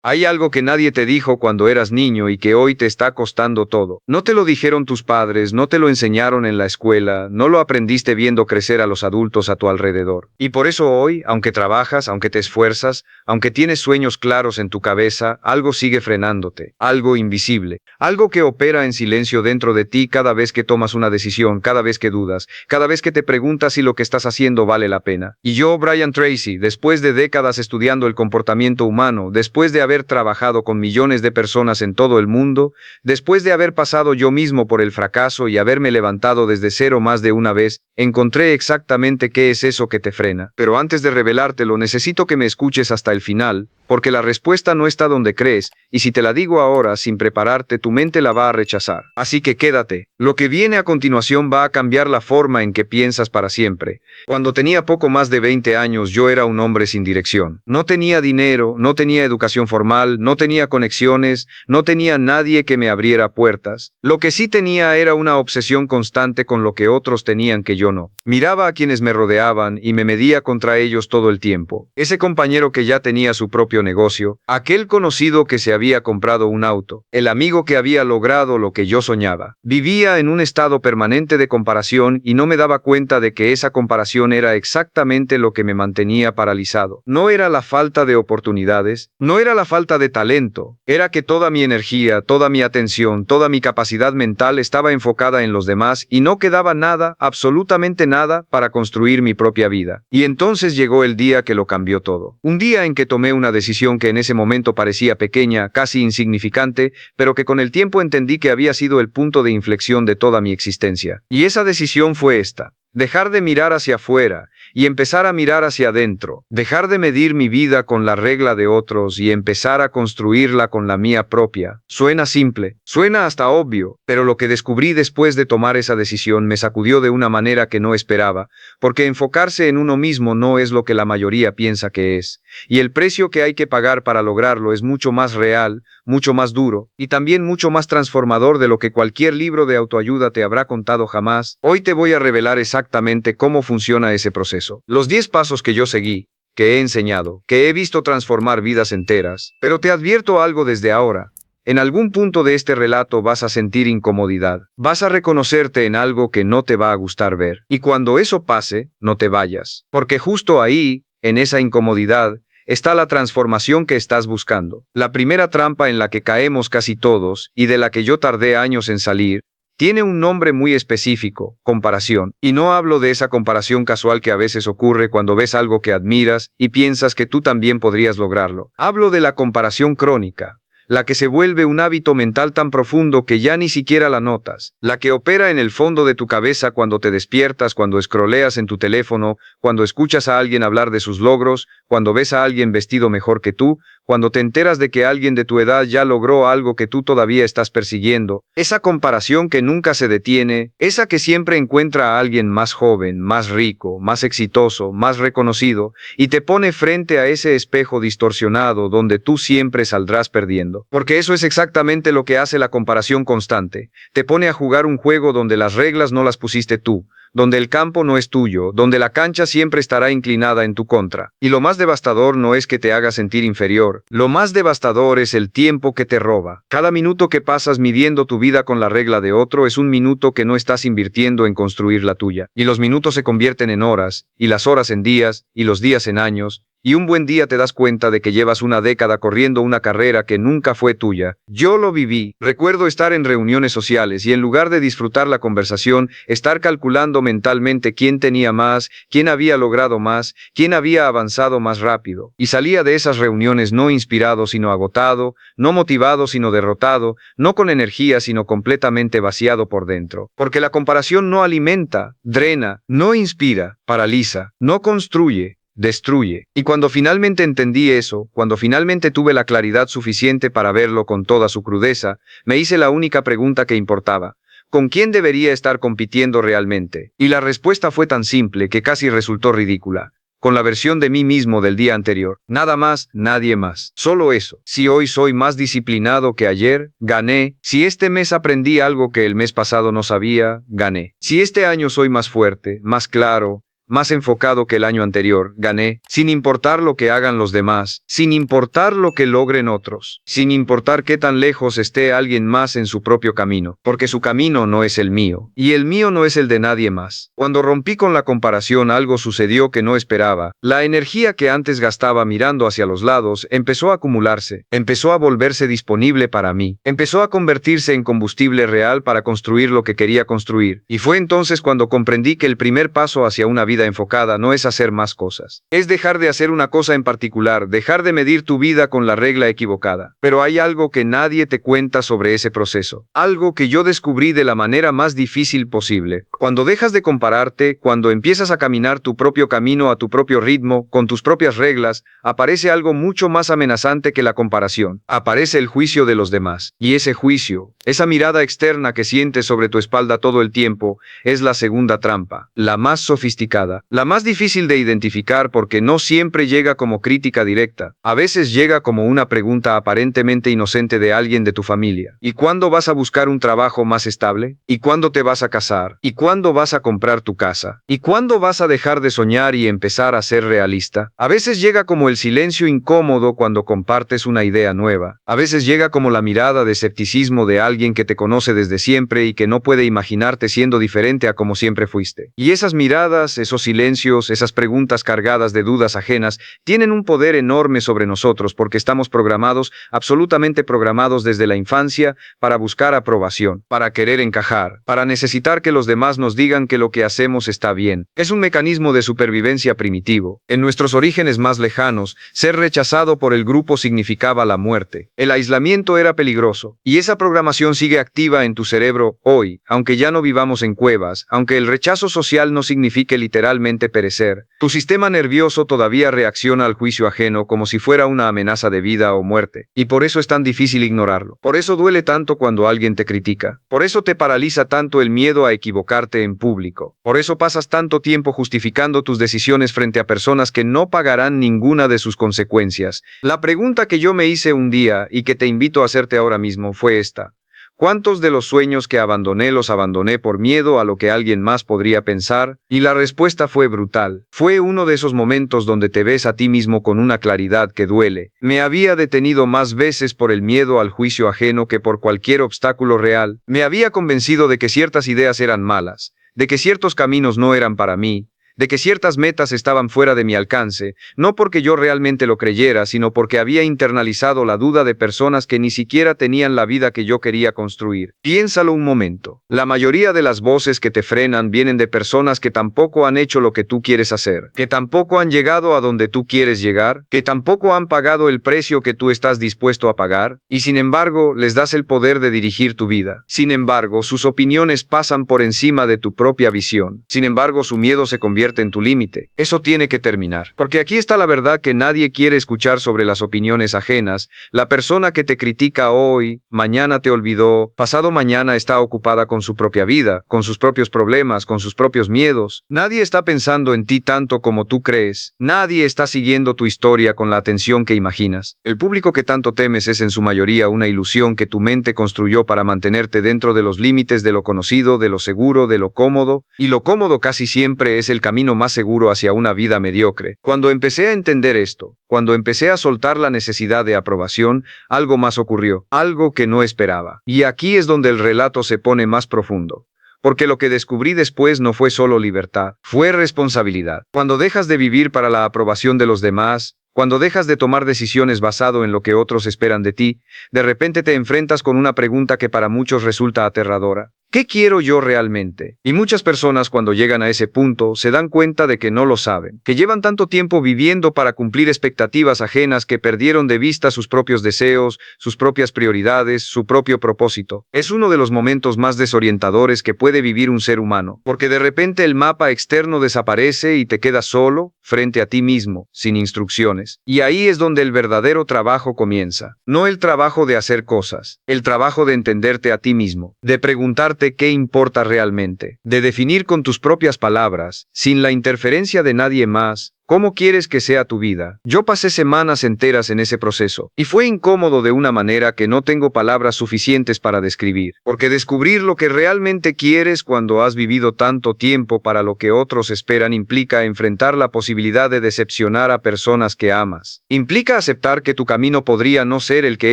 Hay algo que nadie te dijo cuando eras niño y que hoy te está costando todo. No te lo dijeron tus padres, no te lo enseñaron en la escuela, no lo aprendiste viendo crecer a los adultos a tu alrededor. Y por eso hoy, aunque trabajas, aunque te esfuerzas, aunque tienes sueños claros en tu cabeza, algo sigue frenándote, algo invisible, algo que opera en silencio dentro de ti cada vez que tomas una decisión, cada vez que dudas, cada vez que te preguntas si lo que estás haciendo vale la pena. Y yo, Brian Tracy, después de décadas estudiando el comportamiento humano, después de haber trabajado con millones de personas en todo el mundo, después de haber pasado yo mismo por el fracaso y haberme levantado desde cero más de una vez, encontré exactamente qué es eso que te frena. Pero antes de revelártelo, necesito que me escuches hasta el final, porque la respuesta no está donde crees, y si te la digo ahora sin prepararte, tu mente la va a rechazar. Así que quédate. Lo que viene a continuación va a cambiar la forma en que piensas para siempre. Cuando tenía poco más de 20 años, yo era un hombre sin dirección. No tenía dinero, no tenía educación formal, no tenía conexiones, no tenía nadie que me abriera puertas. Lo que sí tenía era una obsesión constante con lo que otros tenían que yo no. Miraba a quienes me rodeaban y me medía contra ellos todo el tiempo. Ese compañero que ya tenía su propio negocio, aquel conocido que se había comprado un auto, el amigo que había logrado lo que yo soñaba. Vivía en un estado permanente de comparación y no me daba cuenta de que esa comparación era exactamente lo que me mantenía paralizado. No era la falta de oportunidades, no era la falta de talento, era que toda mi energía, toda mi atención, toda mi capacidad mental estaba enfocada en los demás y no quedaba nada, absolutamente nada, para construir mi propia vida. Y entonces llegó el día que lo cambió todo. Un día en que tomé una decisión que en ese momento parecía pequeña, casi insignificante, pero que con el tiempo entendí que había sido el punto de inflexión de toda mi existencia. Y esa decisión fue esta: dejar de mirar hacia afuera y empezar a mirar hacia adentro, dejar de medir mi vida con la regla de otros y empezar a construirla con la mía propia. Suena simple, suena hasta obvio, pero lo que descubrí después de tomar esa decisión me sacudió de una manera que no esperaba, porque enfocarse en uno mismo no es lo que la mayoría piensa que es, y el precio que hay que pagar para lograrlo es mucho más real, mucho más duro, y también mucho más transformador de lo que cualquier libro de autoayuda te habrá contado jamás. Hoy te voy a revelar exactamente cómo funciona ese proceso. Los 10 pasos que yo seguí, que he enseñado, que he visto transformar vidas enteras. Pero te advierto algo desde ahora. En algún punto de este relato vas a sentir incomodidad. Vas a reconocerte en algo que no te va a gustar ver. Y cuando eso pase, no te vayas. Porque justo ahí, en esa incomodidad, está la transformación que estás buscando. La primera trampa en la que caemos casi todos, y de la que yo tardé años en salir, tiene un nombre muy específico: comparación. Y no hablo de esa comparación casual que a veces ocurre cuando ves algo que admiras y piensas que tú también podrías lograrlo. Hablo de la comparación crónica, la que se vuelve un hábito mental tan profundo que ya ni siquiera la notas, la que opera en el fondo de tu cabeza cuando te despiertas, cuando scrolleas en tu teléfono, cuando escuchas a alguien hablar de sus logros, cuando ves a alguien vestido mejor que tú, cuando te enteras de que alguien de tu edad ya logró algo que tú todavía estás persiguiendo. Esa comparación que nunca se detiene, esa que siempre encuentra a alguien más joven, más rico, más exitoso, más reconocido, y te pone frente a ese espejo distorsionado donde tú siempre saldrás perdiendo. Porque eso es exactamente lo que hace la comparación constante. Te pone a jugar un juego donde las reglas no las pusiste tú, donde el campo no es tuyo, donde la cancha siempre estará inclinada en tu contra. Y lo más devastador no es que te haga sentir inferior, lo más devastador es el tiempo que te roba. Cada minuto que pasas midiendo tu vida con la regla de otro es un minuto que no estás invirtiendo en construir la tuya. Y los minutos se convierten en horas, y las horas en días, y los días en años. Y un buen día te das cuenta de que llevas una década corriendo una carrera que nunca fue tuya. Yo lo viví. Recuerdo estar en reuniones sociales y en lugar de disfrutar la conversación, estar calculando mentalmente quién tenía más, quién había logrado más, quién había avanzado más rápido. Y salía de esas reuniones no inspirado sino agotado, no motivado sino derrotado, no con energía sino completamente vaciado por dentro. Porque la comparación no alimenta, drena, no inspira, paraliza, no construye, destruye. Y cuando finalmente entendí eso, cuando finalmente tuve la claridad suficiente para verlo con toda su crudeza, me hice la única pregunta que importaba: ¿con quién debería estar compitiendo realmente? Y la respuesta fue tan simple que casi resultó ridícula: con la versión de mí mismo del día anterior. Nada más, nadie más. Solo eso. Si hoy soy más disciplinado que ayer, gané. Si este mes aprendí algo que el mes pasado no sabía, gané. Si este año soy más fuerte, más claro, más enfocado que el año anterior. Gané, sin importar lo que hagan los demás, sin importar lo que logren otros, sin importar qué tan lejos esté alguien más en su propio camino, porque su camino no es el mío, y el mío no es el de nadie más. Cuando rompí con la comparación, algo sucedió que no esperaba. La energía que antes gastaba mirando hacia los lados empezó a acumularse, empezó a volverse disponible para mí, empezó a convertirse en combustible real para construir lo que quería construir, y fue entonces cuando comprendí que el primer paso hacia una vida enfocada no es hacer más cosas, es dejar de hacer una cosa en particular, dejar de medir tu vida con la regla equivocada. Pero hay algo que nadie te cuenta sobre ese proceso, algo que yo descubrí de la manera más difícil posible. Cuando dejas de compararte, cuando empiezas a caminar tu propio camino a tu propio ritmo, con tus propias reglas, aparece algo mucho más amenazante que la comparación. Aparece el juicio de los demás. Y ese juicio, esa mirada externa que sientes sobre tu espalda todo el tiempo, es la segunda trampa, la más sofisticada, la más difícil de identificar porque no siempre llega como crítica directa. A veces llega como una pregunta aparentemente inocente de alguien de tu familia. ¿Y cuándo vas a buscar un trabajo más estable? ¿Y cuándo te vas a casar? ¿Y cuándo vas a comprar tu casa? ¿Y cuándo vas a dejar de soñar y empezar a ser realista? A veces llega como el silencio incómodo cuando compartes una idea nueva. A veces llega como la mirada de escepticismo de alguien que te conoce desde siempre y que no puede imaginarte siendo diferente a como siempre fuiste. Y esas miradas, esos silencios, esas preguntas cargadas de dudas ajenas, tienen un poder enorme sobre nosotros porque estamos programados, absolutamente programados desde la infancia, para buscar aprobación, para querer encajar, para necesitar que los demás nos digan que lo que hacemos está bien. Es un mecanismo de supervivencia primitivo. En nuestros orígenes más lejanos, ser rechazado por el grupo significaba la muerte. El aislamiento era peligroso. Y esa programación sigue activa en tu cerebro hoy, aunque ya no vivamos en cuevas, aunque el rechazo social no signifique literalmente perecer. Tu sistema nervioso todavía reacciona al juicio ajeno como si fuera una amenaza de vida o muerte. Y por eso es tan difícil ignorarlo. Por eso duele tanto cuando alguien te critica. Por eso te paraliza tanto el miedo a equivocarte en público. Por eso pasas tanto tiempo justificando tus decisiones frente a personas que no pagarán ninguna de sus consecuencias. La pregunta que yo me hice un día y que te invito a hacerte ahora mismo fue esta. ¿Cuántos de los sueños que abandoné los abandoné por miedo a lo que alguien más podría pensar? Y la respuesta fue brutal. Fue uno de esos momentos donde te ves a ti mismo con una claridad que duele. Me había detenido más veces por el miedo al juicio ajeno que por cualquier obstáculo real. Me había convencido de que ciertas ideas eran malas, de que ciertos caminos no eran para mí, de que ciertas metas estaban fuera de mi alcance, no porque yo realmente lo creyera, sino porque había internalizado la duda de personas que ni siquiera tenían la vida que yo quería construir. Piénsalo un momento. La mayoría de las voces que te frenan vienen de personas que tampoco han hecho lo que tú quieres hacer, que tampoco han llegado a donde tú quieres llegar, que tampoco han pagado el precio que tú estás dispuesto a pagar, y sin embargo les das el poder de dirigir tu vida. Sin embargo, sus opiniones pasan por encima de tu propia visión. Sin embargo, su miedo se convierte en tu límite. Eso tiene que terminar. Porque aquí está la verdad que nadie quiere escuchar sobre las opiniones ajenas. La persona que te critica hoy, mañana te olvidó, pasado mañana está ocupada con su propia vida, con sus propios problemas, con sus propios miedos. Nadie está pensando en ti tanto como tú crees. Nadie está siguiendo tu historia con la atención que imaginas. El público que tanto temes es en su mayoría una ilusión que tu mente construyó para mantenerte dentro de los límites de lo conocido, de lo seguro, de lo cómodo, y lo cómodo casi siempre es el camino más seguro hacia una vida mediocre. Cuando empecé a entender esto, cuando empecé a soltar la necesidad de aprobación, algo más ocurrió, algo que no esperaba. Y aquí es donde el relato se pone más profundo. Porque lo que descubrí después no fue solo libertad, fue responsabilidad. Cuando dejas de vivir para la aprobación de los demás, cuando dejas de tomar decisiones basado en lo que otros esperan de ti, de repente te enfrentas con una pregunta que para muchos resulta aterradora. ¿Qué quiero yo realmente? Y muchas personas cuando llegan a ese punto se dan cuenta de que no lo saben, que llevan tanto tiempo viviendo para cumplir expectativas ajenas que perdieron de vista sus propios deseos, sus propias prioridades, su propio propósito. Es uno de los momentos más desorientadores que puede vivir un ser humano, porque de repente el mapa externo desaparece y te quedas solo, frente a ti mismo, sin instrucciones. Y ahí es donde el verdadero trabajo comienza. No el trabajo de hacer cosas, el trabajo de entenderte a ti mismo, de preguntarte qué importa realmente, de definir con tus propias palabras, sin la interferencia de nadie más, ¿Cómo quieres que sea tu vida? Yo pasé semanas enteras en ese proceso, y fue incómodo de una manera que no tengo palabras suficientes para describir, porque descubrir lo que realmente quieres cuando has vivido tanto tiempo para lo que otros esperan implica enfrentar la posibilidad de decepcionar a personas que amas. Implica aceptar que tu camino podría no ser el que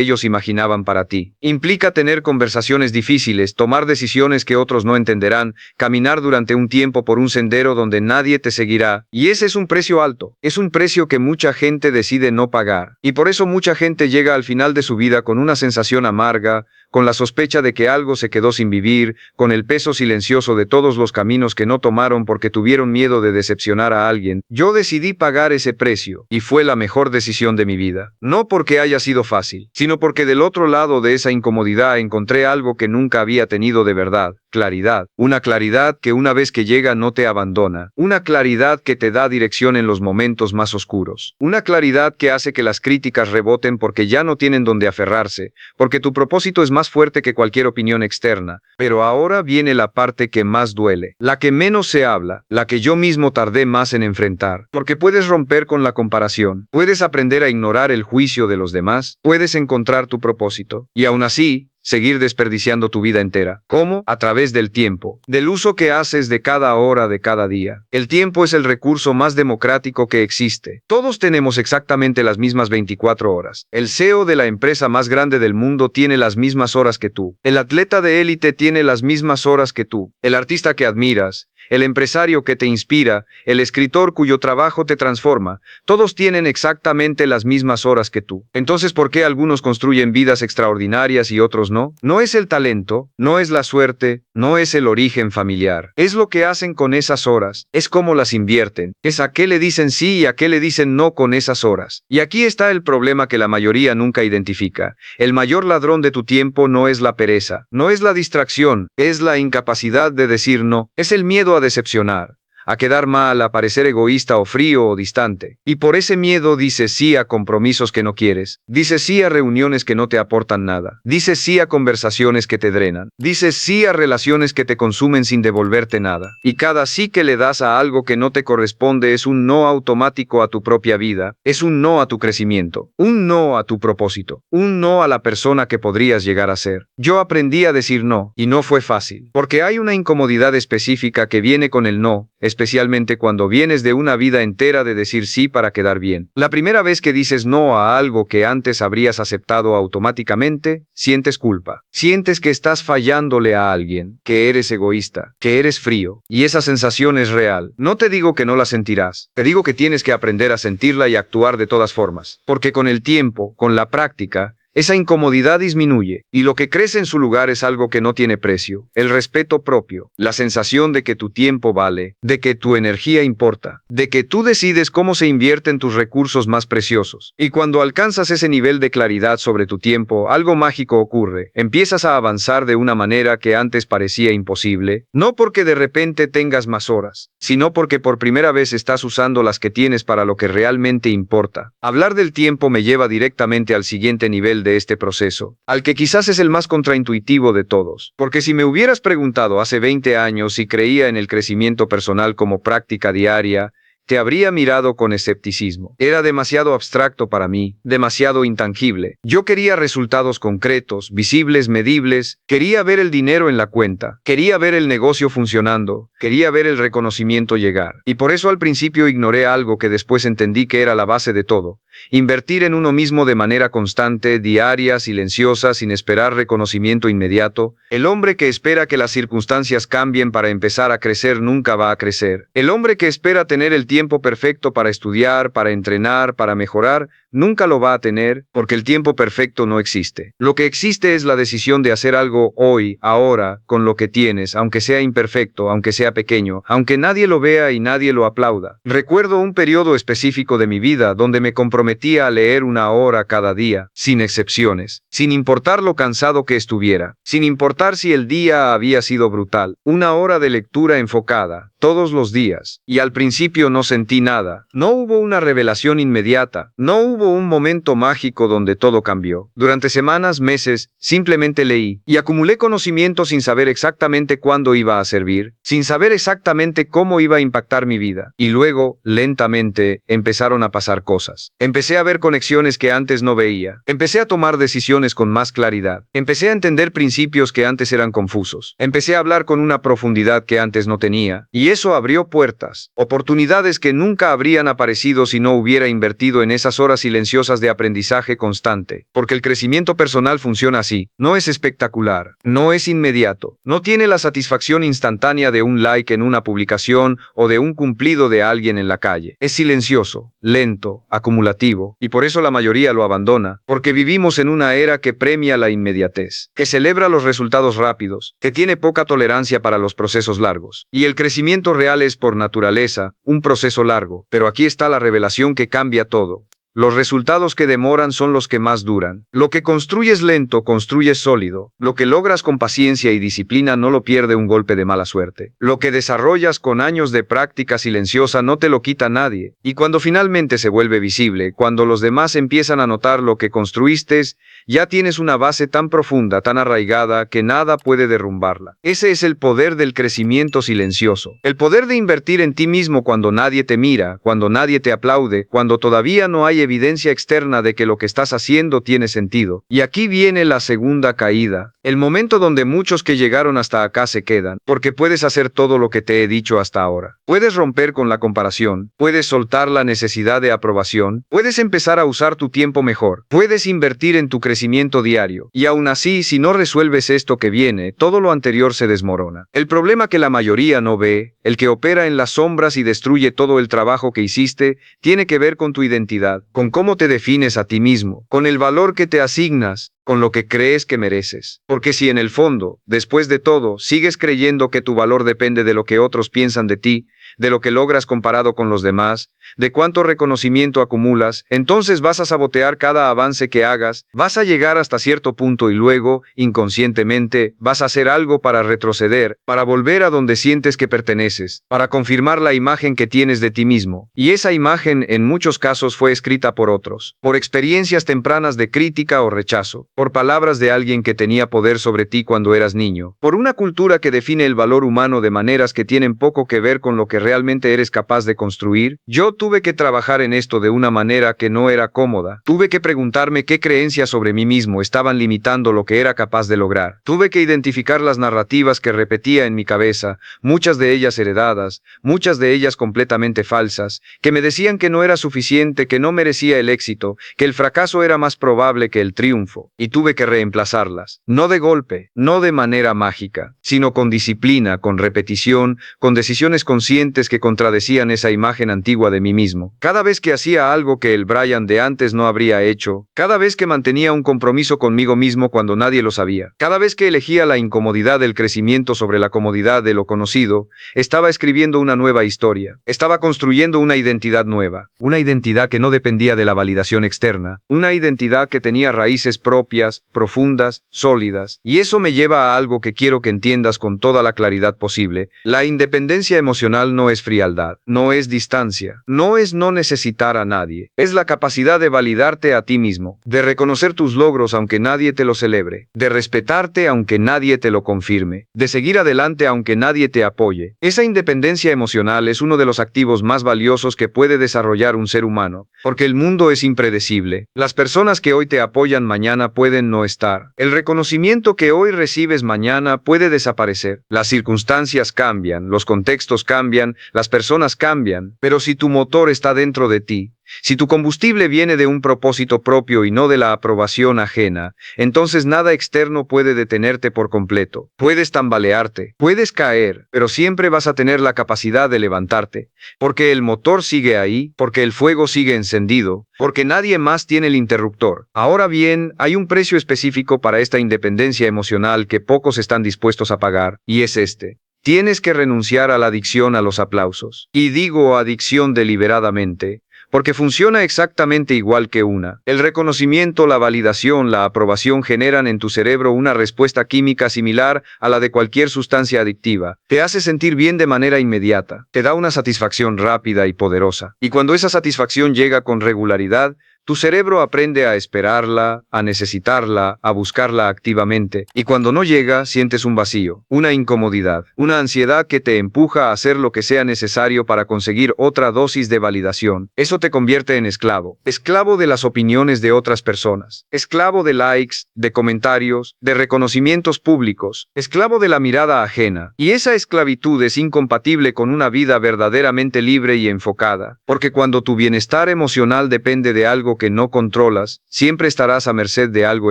ellos imaginaban para ti. Implica tener conversaciones difíciles, tomar decisiones que otros no entenderán, caminar durante un tiempo por un sendero donde nadie te seguirá, y ese es un precio alto. Es un precio que mucha gente decide no pagar, y por eso mucha gente llega al final de su vida con una sensación amarga, con la sospecha de que algo se quedó sin vivir, con el peso silencioso de todos los caminos que no tomaron porque tuvieron miedo de decepcionar a alguien. Yo decidí pagar ese precio, y fue la mejor decisión de mi vida. No porque haya sido fácil, sino porque del otro lado de esa incomodidad encontré algo que nunca había tenido de verdad: claridad. Una claridad que una vez que llega no te abandona. Una claridad que te da dirección en los momentos más oscuros. Una claridad que hace que las críticas reboten porque ya no tienen donde aferrarse, porque tu propósito es más fuerte que cualquier opinión externa. Pero ahora viene la parte que más duele, la que menos se habla, la que yo mismo tardé más en enfrentar. Porque puedes romper con la comparación, puedes aprender a ignorar el juicio de los demás, puedes encontrar tu propósito, y aún así seguir desperdiciando tu vida entera. ¿Cómo? A través del tiempo, del uso que haces de cada hora de cada día. El tiempo es el recurso más democrático que existe. Todos tenemos exactamente las mismas 24 horas. El CEO de la empresa más grande del mundo tiene las mismas horas que tú. El atleta de élite tiene las mismas horas que tú. El artista que admiras, el empresario que te inspira, el escritor cuyo trabajo te transforma, todos tienen exactamente las mismas horas que tú. Entonces, ¿por qué algunos construyen vidas extraordinarias y otros no? No es el talento, no es la suerte, no es el origen familiar. Es lo que hacen con esas horas, es cómo las invierten, es a qué le dicen sí y a qué le dicen no con esas horas. Y aquí está el problema que la mayoría nunca identifica. El mayor ladrón de tu tiempo no es la pereza, no es la distracción, es la incapacidad de decir no, es el miedo a decepcionar, a quedar mal, a parecer egoísta o frío o distante. Y por ese miedo dices sí a compromisos que no quieres, dices sí a reuniones que no te aportan nada, dices sí a conversaciones que te drenan, dices sí a relaciones que te consumen sin devolverte nada. Y cada sí que le das a algo que no te corresponde es un no automático a tu propia vida, es un no a tu crecimiento, un no a tu propósito, un no a la persona que podrías llegar a ser. Yo aprendí a decir no, y no fue fácil, porque hay una incomodidad específica que viene con el no, especialmente cuando vienes de una vida entera de decir sí para quedar bien. La primera vez que dices no a algo que antes habrías aceptado automáticamente, sientes culpa. Sientes que estás fallándole a alguien, que eres egoísta, que eres frío. Y esa sensación es real. No te digo que no la sentirás. Te digo que tienes que aprender a sentirla y actuar de todas formas. Porque con el tiempo, con la práctica, esa incomodidad disminuye, y lo que crece en su lugar es algo que no tiene precio: el respeto propio, la sensación de que tu tiempo vale, de que tu energía importa, de que tú decides cómo se invierten tus recursos más preciosos. Y cuando alcanzas ese nivel de claridad sobre tu tiempo, algo mágico ocurre. Empiezas a avanzar de una manera que antes parecía imposible, no porque de repente tengas más horas, sino porque por primera vez estás usando las que tienes para lo que realmente importa. Hablar del tiempo me lleva directamente al siguiente nivel de este proceso, al que quizás es el más contraintuitivo de todos. Porque si me hubieras preguntado hace 20 años si creía en el crecimiento personal como práctica diaria, te habría mirado con escepticismo. Era demasiado abstracto para mí, demasiado intangible. Yo quería resultados concretos, visibles, medibles, quería ver el dinero en la cuenta, quería ver el negocio funcionando, quería ver el reconocimiento llegar. Y por eso al principio ignoré algo que después entendí que era la base de todo: invertir en uno mismo de manera constante, diaria, silenciosa, sin esperar reconocimiento inmediato. El hombre que espera que las circunstancias cambien para empezar a crecer nunca va a crecer. El hombre que espera tener el tiempo perfecto para estudiar, para entrenar, para mejorar, nunca lo va a tener, porque el tiempo perfecto no existe. Lo que existe es la decisión de hacer algo hoy, ahora, con lo que tienes, aunque sea imperfecto, aunque sea pequeño, aunque nadie lo vea y nadie lo aplauda. Recuerdo un periodo específico de mi vida donde me comprometía a leer 1 hora cada día, sin excepciones, sin importar lo cansado que estuviera, sin importar si el día había sido brutal. 1 hora de lectura enfocada, todos los días, y al principio no sentí nada. No hubo una revelación inmediata, no hubo un momento mágico donde todo cambió. Durante semanas, meses, simplemente leí y acumulé conocimiento sin saber exactamente cuándo iba a servir, sin saber exactamente cómo iba a impactar mi vida. Y luego, lentamente, empezaron a pasar cosas. Empecé a ver conexiones que antes no veía. Empecé a tomar decisiones con más claridad. Empecé a entender principios que antes eran confusos. Empecé a hablar con una profundidad que antes no tenía. Y eso abrió puertas, oportunidades que nunca habrían aparecido si no hubiera invertido en esas horas silenciosas de aprendizaje constante. Porque el crecimiento personal funciona así. No es espectacular, no es inmediato, no tiene la satisfacción instantánea de un like en una publicación o de un cumplido de alguien en la calle. Es silencioso, lento, acumulativo, y por eso la mayoría lo abandona, porque vivimos en una era que premia la inmediatez, que celebra los resultados rápidos, que tiene poca tolerancia para los procesos largos. Y el crecimiento real es por naturaleza un proceso largo, pero aquí está la revelación que cambia todo. Los resultados que demoran son los que más duran. Lo que construyes lento, construyes sólido. Lo que logras con paciencia y disciplina no lo pierde un golpe de mala suerte. Lo que desarrollas con años de práctica silenciosa no te lo quita nadie. Y cuando finalmente se vuelve visible, cuando los demás empiezan a notar lo que construiste, ya tienes una base tan profunda, tan arraigada, que nada puede derrumbarla. Ese es el poder del crecimiento silencioso. El poder de invertir en ti mismo cuando nadie te mira, cuando nadie te aplaude, cuando todavía no hay evidencia externa de que lo que estás haciendo tiene sentido. Y aquí viene la segunda caída, el momento donde muchos que llegaron hasta acá se quedan, porque puedes hacer todo lo que te he dicho hasta ahora. Puedes romper con la comparación, puedes soltar la necesidad de aprobación, puedes empezar a usar tu tiempo mejor, puedes invertir en tu crecimiento diario. Y aún así, si no resuelves esto que viene, todo lo anterior se desmorona. El problema que la mayoría no ve, el que opera en las sombras y destruye todo el trabajo que hiciste, tiene que ver con tu identidad, con cómo te defines a ti mismo, con el valor que te asignas, con lo que crees que mereces. Porque si en el fondo, después de todo, sigues creyendo que tu valor depende de lo que otros piensan de ti, de lo que logras comparado con los demás, de cuánto reconocimiento acumulas, entonces vas a sabotear cada avance que hagas, vas a llegar hasta cierto punto y luego, inconscientemente, vas a hacer algo para retroceder, para volver a donde sientes que perteneces, para confirmar la imagen que tienes de ti mismo. Y esa imagen, en muchos casos, fue escrita por otros, por experiencias tempranas de crítica o rechazo, por palabras de alguien que tenía poder sobre ti cuando eras niño, por una cultura que define el valor humano de maneras que tienen poco que ver con lo que realmente eres capaz de construir. Yo tuve que trabajar en esto de una manera que no era cómoda. Tuve que preguntarme qué creencias sobre mí mismo estaban limitando lo que era capaz de lograr. Tuve que identificar las narrativas que repetía en mi cabeza, muchas de ellas heredadas, muchas de ellas completamente falsas, que me decían que no era suficiente, que no merecía el éxito, que el fracaso era más probable que el triunfo. Y tuve que reemplazarlas. No de golpe, no de manera mágica, sino con disciplina, con repetición, con decisiones conscientes que contradecían esa imagen antigua de mí mismo. Cada vez que hacía algo que el Brian de antes no habría hecho, cada vez que mantenía un compromiso conmigo mismo cuando nadie lo sabía, cada vez que elegía la incomodidad del crecimiento sobre la comodidad de lo conocido, estaba escribiendo una nueva historia, estaba construyendo una identidad nueva, una identidad que no dependía de la validación externa, una identidad que tenía raíces propias, profundas, sólidas. Y eso me lleva a algo que quiero que entiendas con toda la claridad posible. La independencia emocional no es frialdad, no es distancia, no es no necesitar a nadie, es la capacidad de validarte a ti mismo, de reconocer tus logros aunque nadie te lo celebre, de respetarte aunque nadie te lo confirme, de seguir adelante aunque nadie te apoye. Esa independencia emocional es uno de los activos más valiosos que puede desarrollar un ser humano, porque el mundo es impredecible. Las personas que hoy te apoyan mañana pueden no estar. El reconocimiento que hoy recibes mañana puede desaparecer. Las circunstancias cambian, los contextos cambian, las personas cambian, pero si tu motor está dentro de ti, si tu combustible viene de un propósito propio y no de la aprobación ajena, entonces nada externo puede detenerte por completo. Puedes tambalearte, puedes caer, pero siempre vas a tener la capacidad de levantarte, porque el motor sigue ahí, porque el fuego sigue encendido, porque nadie más tiene el interruptor. Ahora bien, hay un precio específico para esta independencia emocional que pocos están dispuestos a pagar, y es este. Tienes que renunciar a la adicción a los aplausos. Y digo adicción deliberadamente, porque funciona exactamente igual que una. El reconocimiento, la validación, la aprobación generan en tu cerebro una respuesta química similar a la de cualquier sustancia adictiva. Te hace sentir bien de manera inmediata, te da una satisfacción rápida y poderosa. Y cuando esa satisfacción llega con regularidad, tu cerebro aprende a esperarla, a necesitarla, a buscarla activamente, y cuando no llega, sientes un vacío, una incomodidad, una ansiedad que te empuja a hacer lo que sea necesario para conseguir otra dosis de validación. Eso te convierte en esclavo, esclavo de las opiniones de otras personas, esclavo de likes, de comentarios, de reconocimientos públicos, esclavo de la mirada ajena. Y esa esclavitud es incompatible con una vida verdaderamente libre y enfocada, porque cuando tu bienestar emocional depende de algo que no controlas, siempre estarás a merced de algo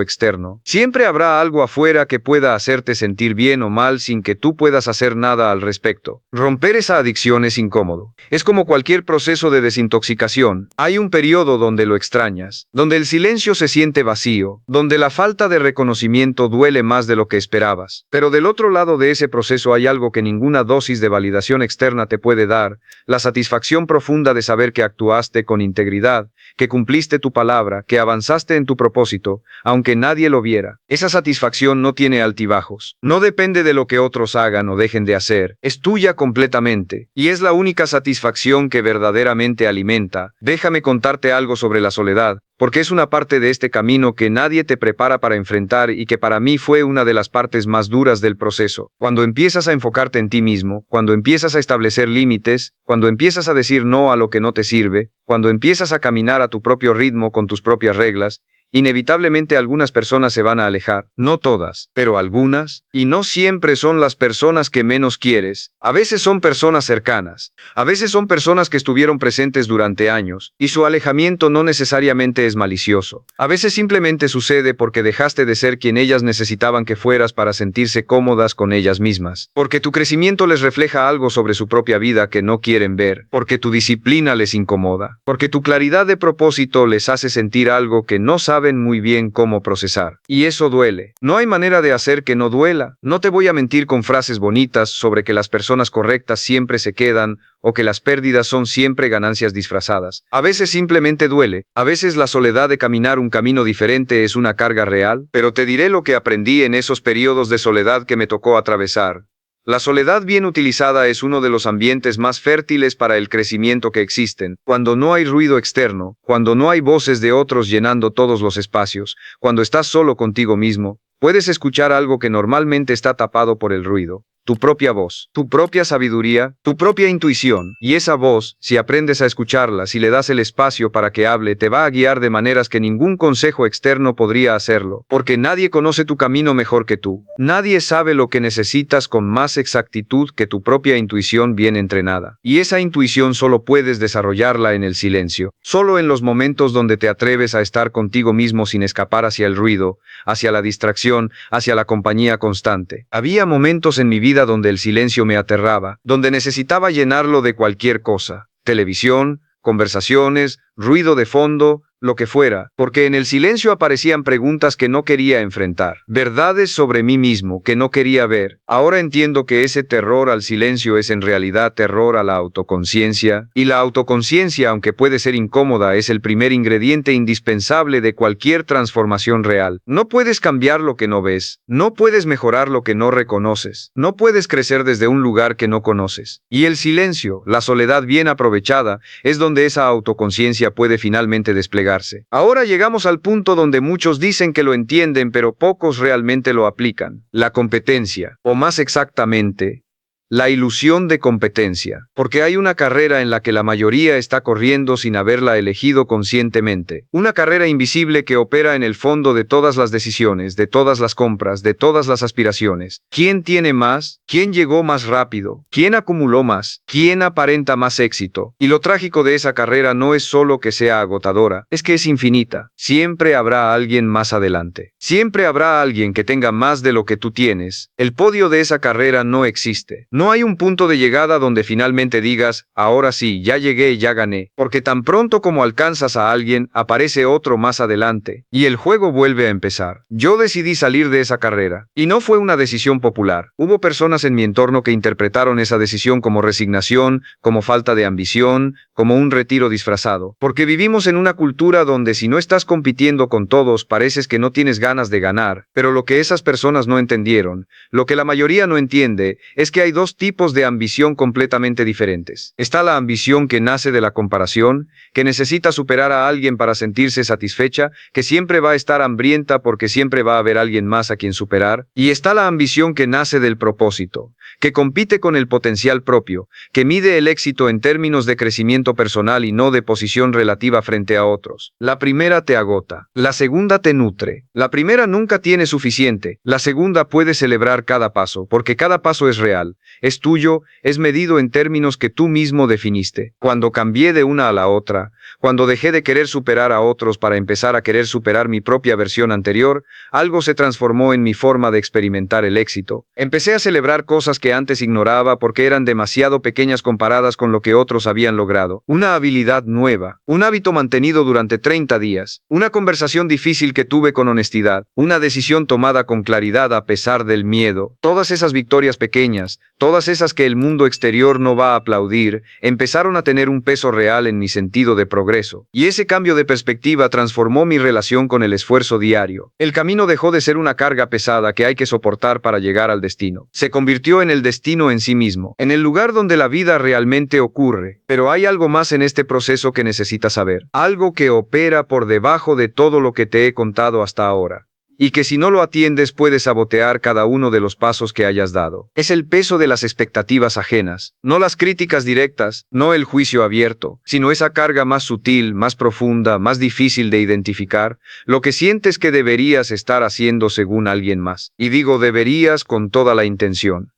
externo. Siempre habrá algo afuera que pueda hacerte sentir bien o mal sin que tú puedas hacer nada al respecto. Romper esa adicción es incómodo. Es como cualquier proceso de desintoxicación. Hay un periodo donde lo extrañas, donde el silencio se siente vacío, donde la falta de reconocimiento duele más de lo que esperabas. Pero del otro lado de ese proceso hay algo que ninguna dosis de validación externa te puede dar, la satisfacción profunda de saber que actuaste con integridad, que cumpliste tu palabra, que avanzaste en tu propósito, aunque nadie lo viera. Esa satisfacción no tiene altibajos, no depende de lo que otros hagan o dejen de hacer, es tuya completamente, y es la única satisfacción que verdaderamente alimenta. Déjame contarte algo sobre la soledad, porque es una parte de este camino que nadie te prepara para enfrentar y que para mí fue una de las partes más duras del proceso. Cuando empiezas a enfocarte en ti mismo, cuando empiezas a establecer límites, cuando empiezas a decir no a lo que no te sirve, cuando empiezas a caminar a tu propio ritmo con tus propias reglas, inevitablemente algunas personas se van a alejar, no todas, pero algunas, y no siempre son las personas que menos quieres. A veces son personas cercanas, a veces son personas que estuvieron presentes durante años, y su alejamiento no necesariamente es malicioso. A veces simplemente sucede porque dejaste de ser quien ellas necesitaban que fueras para sentirse cómodas con ellas mismas, porque tu crecimiento les refleja algo sobre su propia vida que no quieren ver, porque tu disciplina les incomoda, porque tu claridad de propósito les hace sentir algo que no saben muy bien cómo procesar. Y eso duele. No hay manera de hacer que no duela. No te voy a mentir con frases bonitas sobre que las personas correctas siempre se quedan o que las pérdidas son siempre ganancias disfrazadas. A veces simplemente duele. A veces la soledad de caminar un camino diferente es una carga real, pero te diré lo que aprendí en esos periodos de soledad que me tocó atravesar. La soledad bien utilizada es uno de los ambientes más fértiles para el crecimiento que existen. Cuando no hay ruido externo, cuando no hay voces de otros llenando todos los espacios, cuando estás solo contigo mismo, puedes escuchar algo que normalmente está tapado por el ruido. Tu propia voz, tu propia sabiduría, tu propia intuición. Y esa voz, si aprendes a escucharla, si le das el espacio para que hable, te va a guiar de maneras que ningún consejo externo podría hacerlo. Porque nadie conoce tu camino mejor que tú. Nadie sabe lo que necesitas con más exactitud que tu propia intuición bien entrenada. Y esa intuición solo puedes desarrollarla en el silencio. Solo en los momentos donde te atreves a estar contigo mismo sin escapar hacia el ruido, hacia la distracción, hacia la compañía constante. Había momentos en mi vida donde el silencio me aterraba, donde necesitaba llenarlo de cualquier cosa, televisión, conversaciones, ruido de fondo, lo que fuera, porque en el silencio aparecían preguntas que no quería enfrentar, verdades sobre mí mismo que no quería ver. Ahora entiendo que ese terror al silencio es en realidad terror a la autoconciencia, y la autoconciencia, aunque puede ser incómoda, es el primer ingrediente indispensable de cualquier transformación real. No puedes cambiar lo que no ves, no puedes mejorar lo que no reconoces, no puedes crecer desde un lugar que no conoces. Y el silencio, la soledad bien aprovechada, es donde esa autoconciencia puede finalmente desplegarse. Ahora llegamos al punto donde muchos dicen que lo entienden, pero pocos realmente lo aplican. La competencia, o más exactamente, la ilusión de competencia, porque hay una carrera en la que la mayoría está corriendo sin haberla elegido conscientemente. Una carrera invisible que opera en el fondo de todas las decisiones, de todas las compras, de todas las aspiraciones. ¿Quién tiene más? ¿Quién llegó más rápido? ¿Quién acumuló más? ¿Quién aparenta más éxito? Y lo trágico de esa carrera no es solo que sea agotadora, es que es infinita. Siempre habrá alguien más adelante. Siempre habrá alguien que tenga más de lo que tú tienes. El podio de esa carrera no existe. No hay un punto de llegada donde finalmente digas, ahora sí, ya llegué, ya gané, porque tan pronto como alcanzas a alguien, aparece otro más adelante, y el juego vuelve a empezar. Yo decidí salir de esa carrera, y no fue una decisión popular. Hubo personas en mi entorno que interpretaron esa decisión como resignación, como falta de ambición, como un retiro disfrazado, porque vivimos en una cultura donde si no estás compitiendo con todos, pareces que no tienes ganas de ganar, pero lo que esas personas no entendieron, lo que la mayoría no entiende, es que hay dos tipos de ambición completamente diferentes. Está la ambición que nace de la comparación, que necesita superar a alguien para sentirse satisfecha, que siempre va a estar hambrienta porque siempre va a haber alguien más a quien superar, y está la ambición que nace del propósito, que compite con el potencial propio, que mide el éxito en términos de crecimiento personal y no de posición relativa frente a otros. La primera te agota, la segunda te nutre. La primera nunca tiene suficiente, la segunda puede celebrar cada paso, porque cada paso es real, es tuyo, es medido en términos que tú mismo definiste. Cuando cambié de una a la otra, cuando dejé de querer superar a otros para empezar a querer superar mi propia versión anterior, algo se transformó en mi forma de experimentar el éxito. Empecé a celebrar cosas que antes ignoraba porque eran demasiado pequeñas comparadas con lo que otros habían logrado. Una habilidad nueva, un hábito mantenido durante 30 días, una conversación difícil que tuve con honestidad, una decisión tomada con claridad a pesar del miedo. Todas esas victorias pequeñas, todas esas que el mundo exterior no va a aplaudir, empezaron a tener un peso real en mi sentido de progreso. Y ese cambio de perspectiva transformó mi relación con el esfuerzo diario. El camino dejó de ser una carga pesada que hay que soportar para llegar al destino. Se convirtió en el destino en sí mismo, en el lugar donde la vida realmente ocurre. Pero hay algo más en este proceso que necesitas saber. Algo que opera por debajo de todo lo que te he contado hasta ahora, y que si no lo atiendes puede sabotear cada uno de los pasos que hayas dado. Es el peso de las expectativas ajenas, no las críticas directas, no el juicio abierto, sino esa carga más sutil, más profunda, más difícil de identificar, lo que sientes que deberías estar haciendo según alguien más. Y digo deberías con toda la intención.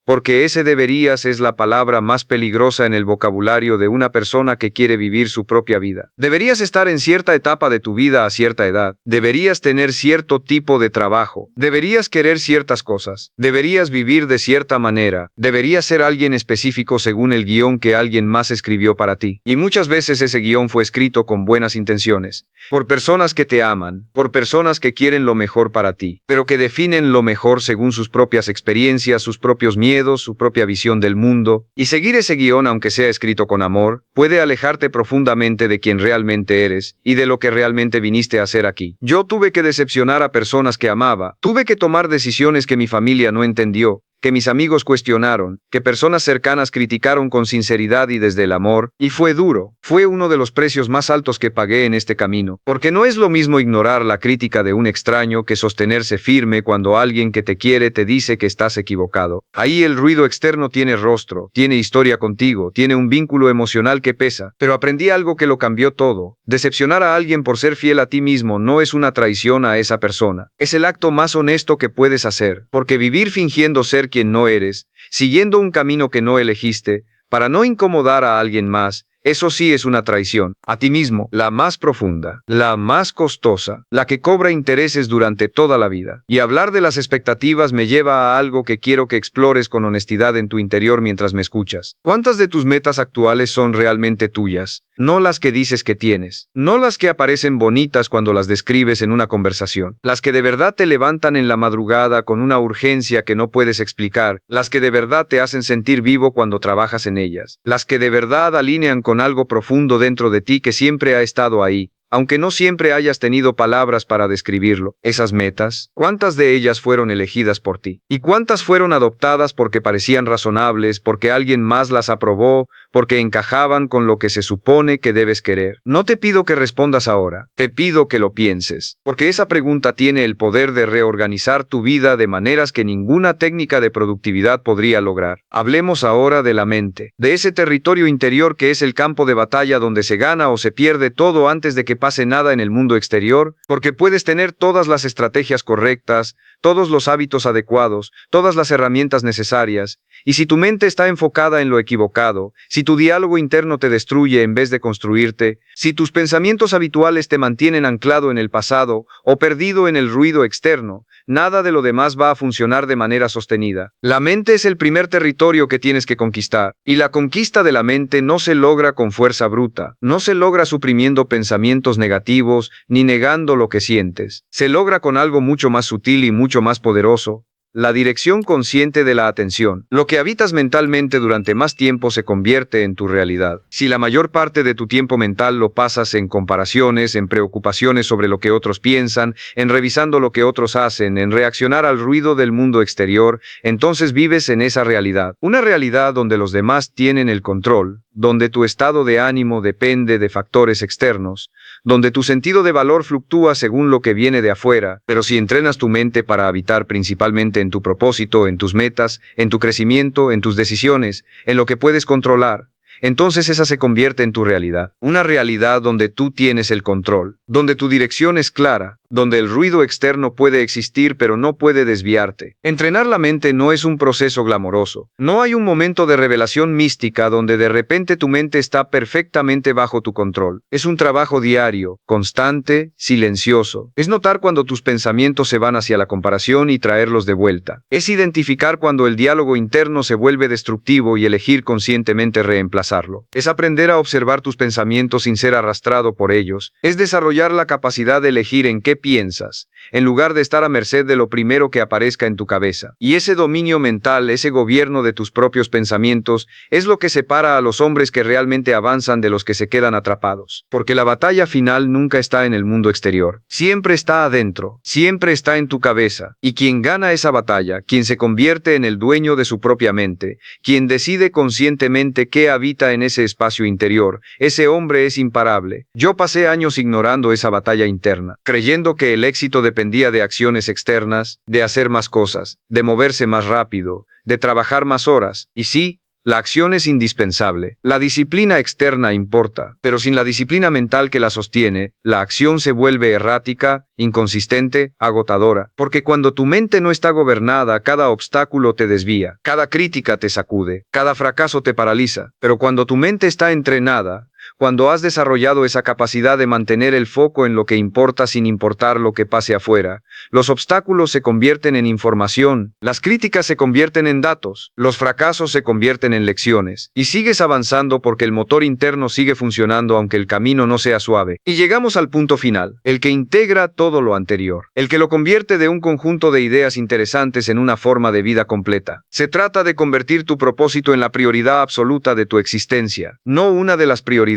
Porque ese deberías es la palabra más peligrosa en el vocabulario de una persona que quiere vivir su propia vida. Deberías estar en cierta etapa de tu vida a cierta edad. Deberías tener cierto tipo de trabajo. Deberías querer ciertas cosas. Deberías vivir de cierta manera. Deberías ser alguien específico según el guión que alguien más escribió para ti. Y muchas veces ese guión fue escrito con buenas intenciones. Por personas que te aman. Por personas que quieren lo mejor para ti. Pero que definen lo mejor según sus propias experiencias, sus propios miedos, su propia visión del mundo, y seguir ese guión aunque sea escrito con amor, puede alejarte profundamente de quien realmente eres, y de lo que realmente viniste a hacer aquí. Yo tuve que decepcionar a personas que amaba, tuve que tomar decisiones que mi familia no entendió, que mis amigos cuestionaron, que personas cercanas criticaron con sinceridad y desde el amor, y fue duro. Fue uno de los precios más altos que pagué en este camino, porque no es lo mismo ignorar la crítica de un extraño que sostenerse firme cuando alguien que te quiere te dice que estás equivocado. Ahí el ruido externo tiene rostro, tiene historia contigo, tiene un vínculo emocional que pesa, pero aprendí algo que lo cambió todo. Decepcionar a alguien por ser fiel a ti mismo no es una traición a esa persona, es el acto más honesto que puedes hacer, porque vivir fingiendo ser quien no eres, siguiendo un camino que no elegiste, para no incomodar a alguien más, eso sí es una traición a ti mismo, la más profunda, la más costosa, la que cobra intereses durante toda la vida. Y hablar de las expectativas me lleva a algo que quiero que explores con honestidad en tu interior mientras me escuchas. ¿Cuántas de tus metas actuales son realmente tuyas? No las que dices que tienes, no las que aparecen bonitas cuando las describes en una conversación, las que de verdad te levantan en la madrugada con una urgencia que no puedes explicar, las que de verdad te hacen sentir vivo cuando trabajas en ellas, las que de verdad alinean con algo profundo dentro de ti que siempre ha estado ahí, aunque no siempre hayas tenido palabras para describirlo. Esas metas, ¿cuántas de ellas fueron elegidas por ti? ¿Y cuántas fueron adoptadas porque parecían razonables, porque alguien más las aprobó, porque encajaban con lo que se supone que debes querer? No te pido que respondas ahora, te pido que lo pienses, porque esa pregunta tiene el poder de reorganizar tu vida de maneras que ninguna técnica de productividad podría lograr. Hablemos ahora de la mente, de ese territorio interior que es el campo de batalla donde se gana o se pierde todo antes de que que pase nada en el mundo exterior, porque puedes tener todas las estrategias correctas, todos los hábitos adecuados, todas las herramientas necesarias, y si tu mente está enfocada en lo equivocado, si tu diálogo interno te destruye en vez de construirte, si tus pensamientos habituales te mantienen anclado en el pasado o perdido en el ruido externo, nada de lo demás va a funcionar de manera sostenida. La mente es el primer territorio que tienes que conquistar, y la conquista de la mente no se logra con fuerza bruta, no se logra suprimiendo pensamientos negativos ni negando lo que sientes. Se logra con algo mucho más sutil y mucho más poderoso: la dirección consciente de la atención. Lo que habitas mentalmente durante más tiempo se convierte en tu realidad. Si la mayor parte de tu tiempo mental lo pasas en comparaciones, en preocupaciones sobre lo que otros piensan, en revisando lo que otros hacen, en reaccionar al ruido del mundo exterior, entonces vives en esa realidad. Una realidad donde los demás tienen el control, donde tu estado de ánimo depende de factores externos, donde tu sentido de valor fluctúa según lo que viene de afuera. Pero si entrenas tu mente para habitar principalmente en tu propósito, en tus metas, en tu crecimiento, en tus decisiones, en lo que puedes controlar, entonces esa se convierte en tu realidad. Una realidad donde tú tienes el control, donde tu dirección es clara, donde el ruido externo puede existir pero no puede desviarte. Entrenar la mente no es un proceso glamoroso. No hay un momento de revelación mística donde de repente tu mente está perfectamente bajo tu control. Es un trabajo diario, constante, silencioso. Es notar cuando tus pensamientos se van hacia la comparación y traerlos de vuelta. Es identificar cuando el diálogo interno se vuelve destructivo y elegir conscientemente reemplazarlo. Es aprender a observar tus pensamientos sin ser arrastrado por ellos. Es desarrollar la capacidad de elegir en qué piensas, en lugar de estar a merced de lo primero que aparezca en tu cabeza. Y ese dominio mental, ese gobierno de tus propios pensamientos, es lo que separa a los hombres que realmente avanzan de los que se quedan atrapados. Porque la batalla final nunca está en el mundo exterior. Siempre está adentro, siempre está en tu cabeza. Y quien gana esa batalla, quien se convierte en el dueño de su propia mente, quien decide conscientemente qué habita en ese espacio interior, ese hombre es imparable. Yo pasé años ignorando esa batalla interna, creyendo que el éxito dependía de acciones externas, de hacer más cosas, de moverse más rápido, de trabajar más horas. Y sí, la acción es indispensable. La disciplina externa importa, pero sin la disciplina mental que la sostiene, la acción se vuelve errática, inconsistente, agotadora. Porque cuando tu mente no está gobernada, cada obstáculo te desvía, cada crítica te sacude, cada fracaso te paraliza. Pero cuando tu mente está entrenada, cuando has desarrollado esa capacidad de mantener el foco en lo que importa sin importar lo que pase afuera, los obstáculos se convierten en información, las críticas se convierten en datos, los fracasos se convierten en lecciones, y sigues avanzando porque el motor interno sigue funcionando aunque el camino no sea suave. Y llegamos al punto final, el que integra todo lo anterior, el que lo convierte de un conjunto de ideas interesantes en una forma de vida completa. Se trata de convertir tu propósito en la prioridad absoluta de tu existencia, no una de las prioridades.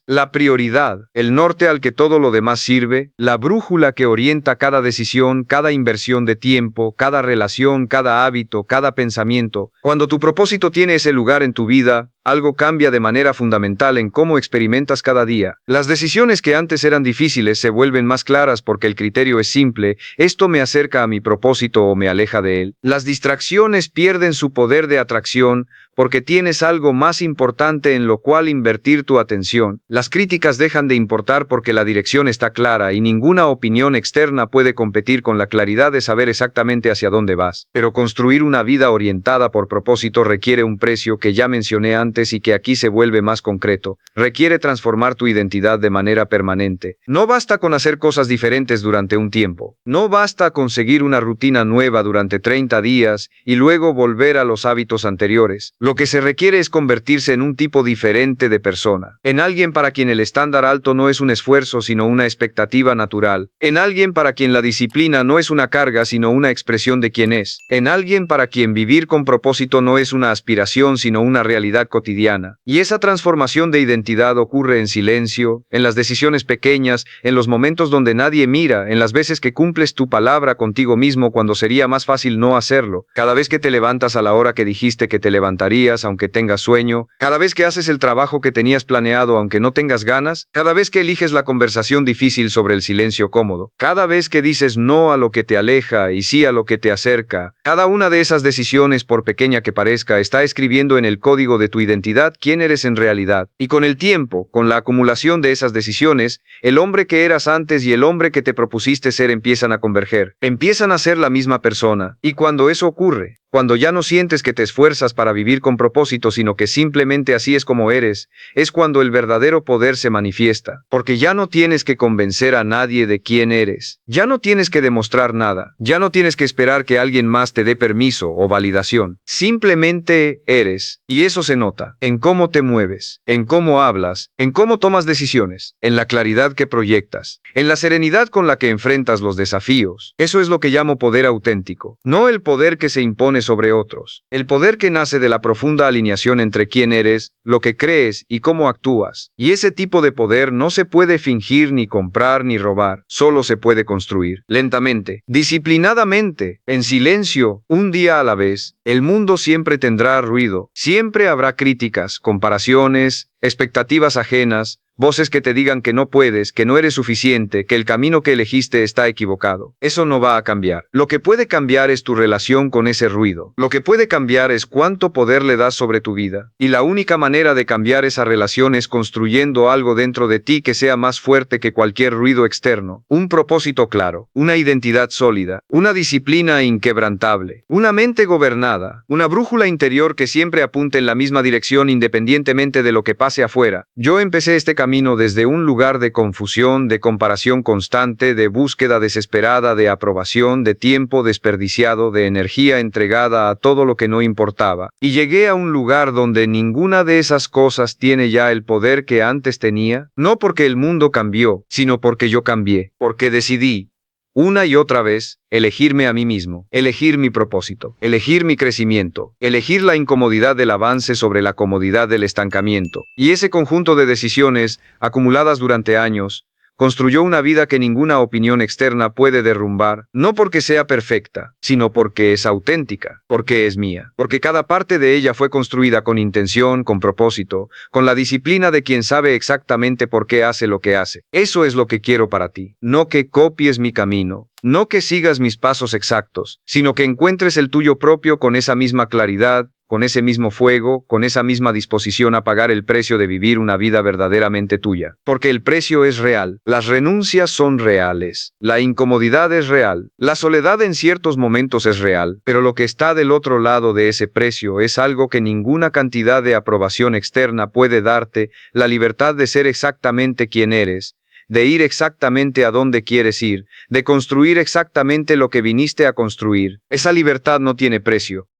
La prioridad, el norte al que todo lo demás sirve, la brújula que orienta cada decisión, cada inversión de tiempo, cada relación, cada hábito, cada pensamiento. Cuando tu propósito tiene ese lugar en tu vida, algo cambia de manera fundamental en cómo experimentas cada día. Las decisiones que antes eran difíciles se vuelven más claras porque el criterio es simple: esto me acerca a mi propósito o me aleja de él. Las distracciones pierden su poder de atracción porque tienes algo más importante en lo cual invertir tu atención. Las críticas dejan de importar porque la dirección está clara y ninguna opinión externa puede competir con la claridad de saber exactamente hacia dónde vas. Pero construir una vida orientada por propósito requiere un precio que ya mencioné antes y que aquí se vuelve más concreto. Requiere transformar tu identidad de manera permanente. No basta con hacer cosas diferentes durante un tiempo. No basta con seguir una rutina nueva durante 30 días y luego volver a los hábitos anteriores. Lo que se requiere es convertirse en un tipo diferente de persona. En alguien para quien el estándar alto no es un esfuerzo sino una expectativa natural. En alguien para quien la disciplina no es una carga sino una expresión de quién es. En alguien para quien vivir con propósito no es una aspiración sino una realidad cotidiana. Y esa transformación de identidad ocurre en silencio, en las decisiones pequeñas, en los momentos donde nadie mira, en las veces que cumples tu palabra contigo mismo cuando sería más fácil no hacerlo, cada vez que te levantas a la hora que dijiste que te levantarías, levantarías aunque tengas sueño, cada vez que haces el trabajo que tenías planeado aunque no tengas ganas, cada vez que eliges la conversación difícil sobre el silencio cómodo, cada vez que dices no a lo que te aleja y sí a lo que te acerca, cada una de esas decisiones, por pequeña que parezca, está escribiendo en el código de tu identidad quién eres en realidad. Y con el tiempo, con la acumulación de esas decisiones, el hombre que eras antes y el hombre que te propusiste ser empiezan a converger, empiezan a ser la misma persona. Y cuando eso ocurre, cuando ya no sientes que te esfuerzas para vivir con propósito, sino que simplemente así es como eres, es cuando el verdadero poder se manifiesta, porque ya no tienes que convencer a nadie de quién eres, ya no tienes que demostrar nada, ya no tienes que esperar que alguien más te dé permiso o validación, simplemente eres, y eso se nota, en cómo te mueves, en cómo hablas, en cómo tomas decisiones, en la claridad que proyectas, en la serenidad con la que enfrentas los desafíos. Eso es lo que llamo poder auténtico, no el poder que se impone sobre otros, el poder que nace de la profunda alineación entre quién eres, lo que crees y cómo actúas. Y ese tipo de poder no se puede fingir, ni comprar, ni robar, solo se puede construir, lentamente, disciplinadamente, en silencio, un día a la vez. El mundo siempre tendrá ruido, siempre habrá críticas, comparaciones, expectativas ajenas, voces que te digan que no puedes, que no eres suficiente, que el camino que elegiste está equivocado. Eso no va a cambiar. Lo que puede cambiar es tu relación con ese ruido. Lo que puede cambiar es cuánto poder le das sobre tu vida. Y la única manera de cambiar esa relación es construyendo algo dentro de ti que sea más fuerte que cualquier ruido externo. Un propósito claro, una identidad sólida, una disciplina inquebrantable, una mente gobernada, una brújula interior que siempre apunte en la misma dirección independientemente de lo que pase afuera. Yo empecé este camino desde un lugar de confusión, de comparación constante, de búsqueda desesperada, de aprobación, de tiempo desperdiciado, de energía entregada a todo lo que no importaba. Y llegué a un lugar donde ninguna de esas cosas tiene ya el poder que antes tenía, no porque el mundo cambió, sino porque yo cambié, porque decidí, una y otra vez, elegirme a mí mismo, elegir mi propósito, elegir mi crecimiento, elegir la incomodidad del avance sobre la comodidad del estancamiento. Y ese conjunto de decisiones, acumuladas durante años, construyó una vida que ninguna opinión externa puede derrumbar, no porque sea perfecta, sino porque es auténtica, porque es mía, porque cada parte de ella fue construida con intención, con propósito, con la disciplina de quien sabe exactamente por qué hace lo que hace. Eso es lo que quiero para ti, no que copies mi camino, no que sigas mis pasos exactos, sino que encuentres el tuyo propio con esa misma claridad, con ese mismo fuego, con esa misma disposición a pagar el precio de vivir una vida verdaderamente tuya. Porque el precio es real, las renuncias son reales, la incomodidad es real, la soledad en ciertos momentos es real, pero lo que está del otro lado de ese precio es algo que ninguna cantidad de aprobación externa puede darte, la libertad de ser exactamente quien eres, de ir exactamente a donde quieres ir, de construir exactamente lo que viniste a construir. Esa libertad no tiene precio.